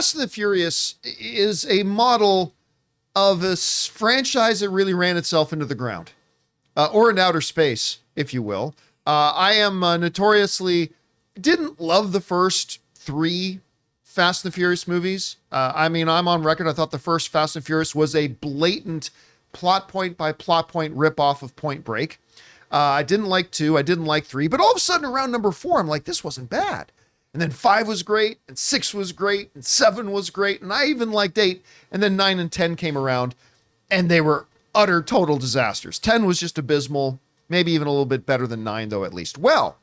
Fast and the Furious is a model of a franchise that really ran itself into the ground, or in outer space, if you will. I am notoriously didn't love the first 3 Fast and the Furious movies. I mean, I'm on record. I thought the first Fast and Furious was a blatant plot point by plot point ripoff of Point Break. I didn't like 2. I didn't like 3. But all of a sudden around number 4, I'm like, this wasn't bad. And then 5 was great, and 6 was great, and 7 was great, and I even liked 8. And then 9 and 10 came around, and they were utter total disasters. 10 was just abysmal, maybe even a little bit better than 9, though, at least. Well,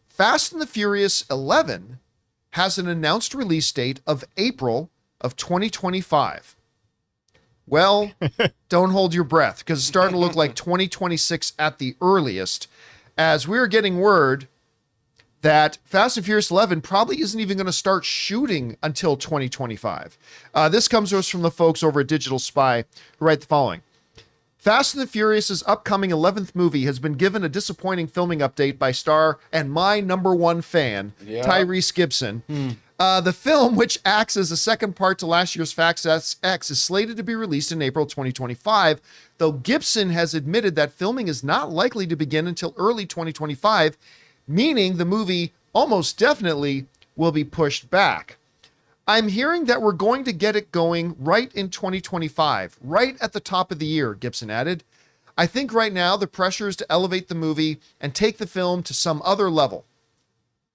Fast and the Furious 11 has an announced release date of April of 2025. Well, don't hold your breath, because it's starting to look like 2026 at the earliest, as we're getting word that Fast and Furious 11 probably isn't even going to start shooting until 2025. This comes to us from the folks over at Digital Spy, who write the following. Fast and the Furious' upcoming 11th movie has been given a disappointing filming update by star and my number 1 fan, Tyrese Gibson. The film, which acts as a second part to last year's Fast X, is slated to be released in April 2025, though Gibson has admitted that filming is not likely to begin until early 2025, meaning the movie almost definitely will be pushed back. I'm hearing that we're going to get it going right in 2025, right at the top of the year, Gibson added. I think right now the pressure is to elevate the movie and take the film to some other level.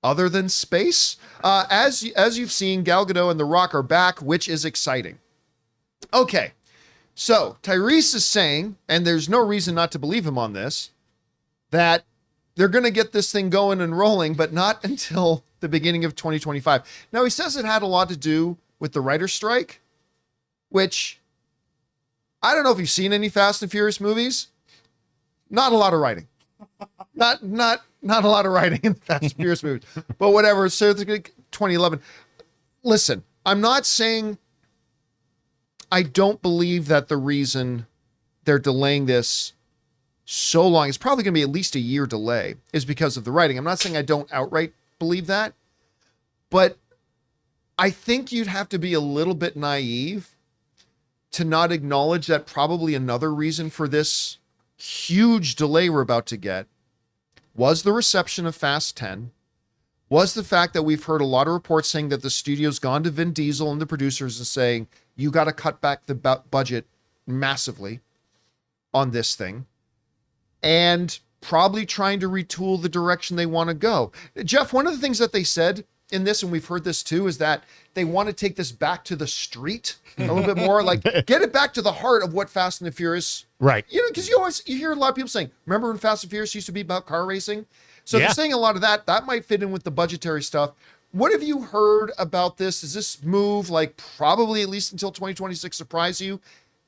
Other than space? As you've seen, Gal Gadot and The Rock are back, which is exciting. Okay, so Tyrese is saying, and there's no reason not to believe him on this, that they're going to get this thing going and rolling, but not until the beginning of 2025. Now, he says it had a lot to do with the writer's strike, which I don't know if you've seen any Fast and Furious movies. Not a lot of writing. Not a lot of writing in the Fast and Furious movies, but whatever. So it's 2011. Listen, I'm not saying I don't believe that the reason they're delaying this so long, it's probably going to be at least a year delay, is because of the writing. I'm not saying I don't outright believe that, but I think you'd have to be a little bit naive to not acknowledge that probably another reason for this huge delay we're about to get was the reception of Fast 10, was the fact that we've heard a lot of reports saying that the studio's gone to Vin Diesel and the producers and saying, you got to cut back the budget massively on this thing, and probably trying to retool the direction they want to go. Jeff, one of the things that they said in this, and we've heard this too, is that they want to take this back to the street a little bit more, like get it back to the heart of what Fast and the Furious, right? You know, because you hear a lot of people saying, remember when Fast and Furious used to be about car racing? So they're saying a lot of that might fit in with the budgetary stuff. What have you heard about this? Does this move, like probably at least until 2026, surprise you?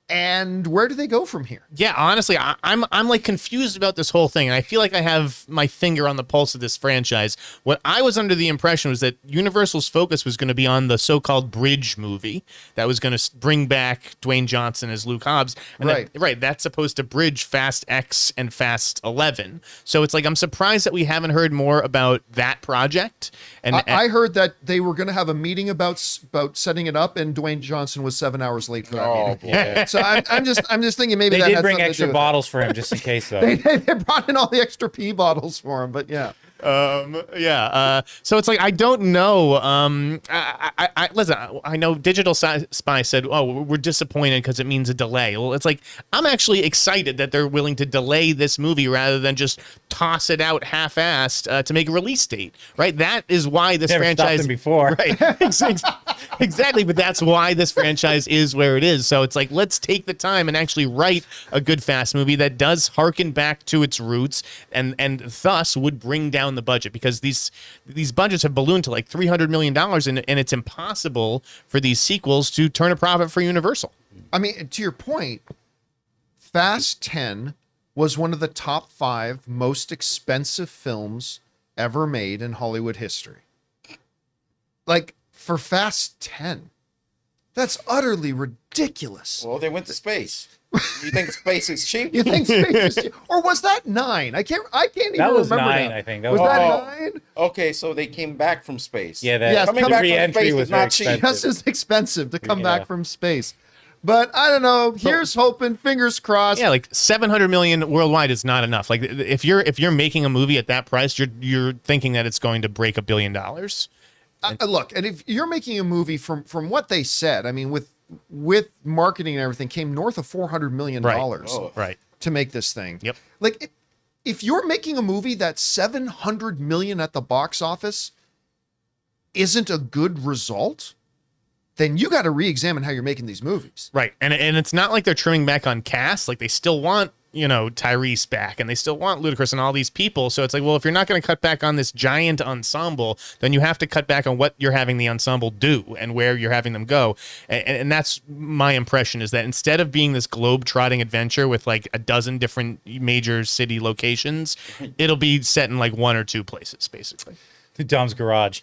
And where do they go from here? Yeah, honestly, I'm like confused about this whole thing. And I feel like I have my finger on the pulse of this franchise. What I was under the impression was that Universal's focus was going to be on the so-called Bridge movie that was going to bring back Dwayne Johnson as Luke Hobbs. And that's supposed to bridge Fast X and Fast 11. So it's like, I'm surprised that we haven't heard more about that project. And I heard that they were going to have a meeting about setting it up, and Dwayne Johnson was 7 hours late for that meeting. Boy. So I'm just thinking maybe they that did had bring something to extra do with bottles for him just in case, though. they brought in all the extra pee bottles for him, but yeah. So it's like, I don't know. Listen, I know Digital Spy said, oh, we're disappointed because it means a delay. Well, it's like, I'm actually excited that they're willing to delay this movie rather than just toss it out half-assed to make a release date, right? That is why this Never franchise stopped them before. Right. Exactly. But that's why this franchise is where it is. So it's like, let's take the time and actually write a good Fast movie that does harken back to its roots and thus would bring down the budget, because these budgets have ballooned to like $300 million, and it's impossible for these sequels to turn a profit for Universal. I mean, to your point, Fast 10 was one of the top 5 most expensive films ever made in Hollywood history. Like, for Fast 10, That's utterly ridiculous. Well, they went to space. You think space is cheap? You think space is, or was that 9? I can't even That was remember 9, now. I think. That Was was that 9? Okay, so they came back from space. Yeah, Yes, the coming back from re-entry space was is very not cheap. expensive. Yes, it's expensive to come Yeah. back from space. But I don't know. Here's hoping, fingers crossed. Yeah, like 700 million worldwide is not enough. Like if you're making a movie at that price, you're thinking that it's going to break $1 billion. Look, and if you're making a movie from what they said, I mean, with marketing and everything, came north of $400 million Right. to make this thing. Yep. Like, if you're making a movie that's $700 million at the box office isn't a good result, then you got to re-examine how you're making these movies. Right. And it's not like they're trimming back on cast. Like they still want, Tyrese back and they still want Ludacris and all these people. So it's like, well, if you're not going to cut back on this giant ensemble, then you have to cut back on what you're having the ensemble do and where you're having them go. And that's my impression, is that instead of being this globe-trotting adventure with like a dozen different major city locations, it'll be set in like 1 or 2 places, basically. Dom's garage.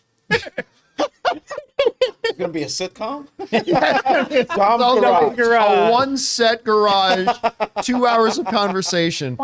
It's going to be a sitcom? So, Garage. a one-set garage, 2 hours of conversation.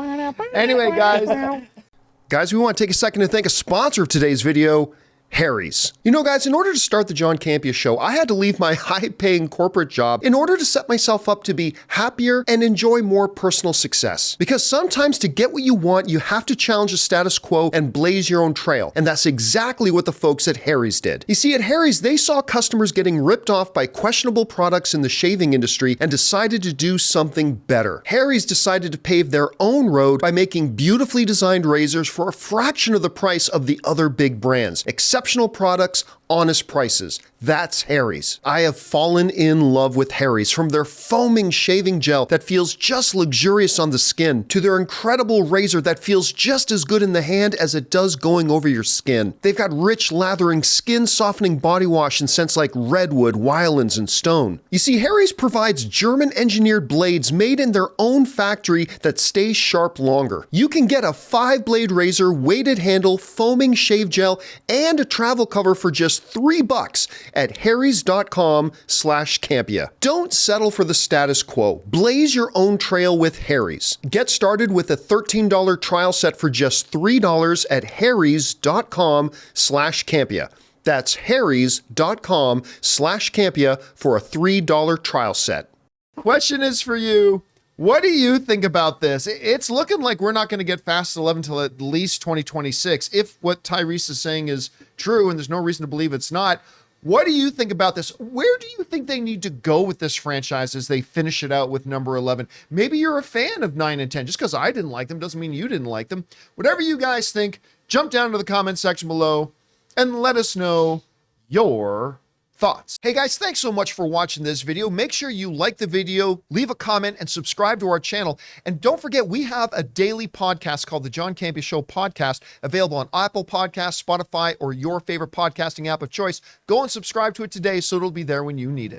Anyway, guys, we want to take a second to thank a sponsor of today's video, Harry's. You know, guys, in order to start the John Campea Show, I had to leave my high-paying corporate job in order to set myself up to be happier and enjoy more personal success. Because sometimes to get what you want, you have to challenge the status quo and blaze your own trail. And that's exactly what the folks at Harry's did. You see, at Harry's, they saw customers getting ripped off by questionable products in the shaving industry and decided to do something better. Harry's decided to pave their own road by making beautifully designed razors for a fraction of the price of the other big brands. Exceptional products, honest prices. That's Harry's. I have fallen in love with Harry's, from their foaming shaving gel that feels just luxurious on the skin, to their incredible razor that feels just as good in the hand as it does going over your skin. They've got rich, lathering, skin-softening body wash in scents like redwood, wildlands, and stone. You see, Harry's provides German-engineered blades made in their own factory that stay sharp longer. You can get a 5-blade razor, weighted handle, foaming shave gel, and a travel cover for just $3 at harrys.com/Campea. Don't settle for the status quo. Blaze your own trail with Harry's. Get started with a $13 trial set for just $3 at harrys.com/Campea. That's harrys.com/Campea for a $3 trial set. Question is for you. What do you think about this? It's looking like we're not going to get Fast 11 till at least 2026, if what Tyrese is saying is true, and there's no reason to believe it's not. What do you think about this? Where do you think they need to go with this franchise as they finish it out with number 11? Maybe you're a fan of 9 and 10. Just because I didn't like them doesn't mean you didn't like them. Whatever you guys think, jump down to the comment section below and let us know your thoughts. Hey guys, thanks so much for watching this video. Make sure you like the video, leave a comment, and subscribe to our channel. And don't forget, we have a daily podcast called the John Campea Show Podcast, available on Apple Podcasts, Spotify, or your favorite podcasting app of choice. Go and subscribe to it today so it'll be there when you need it.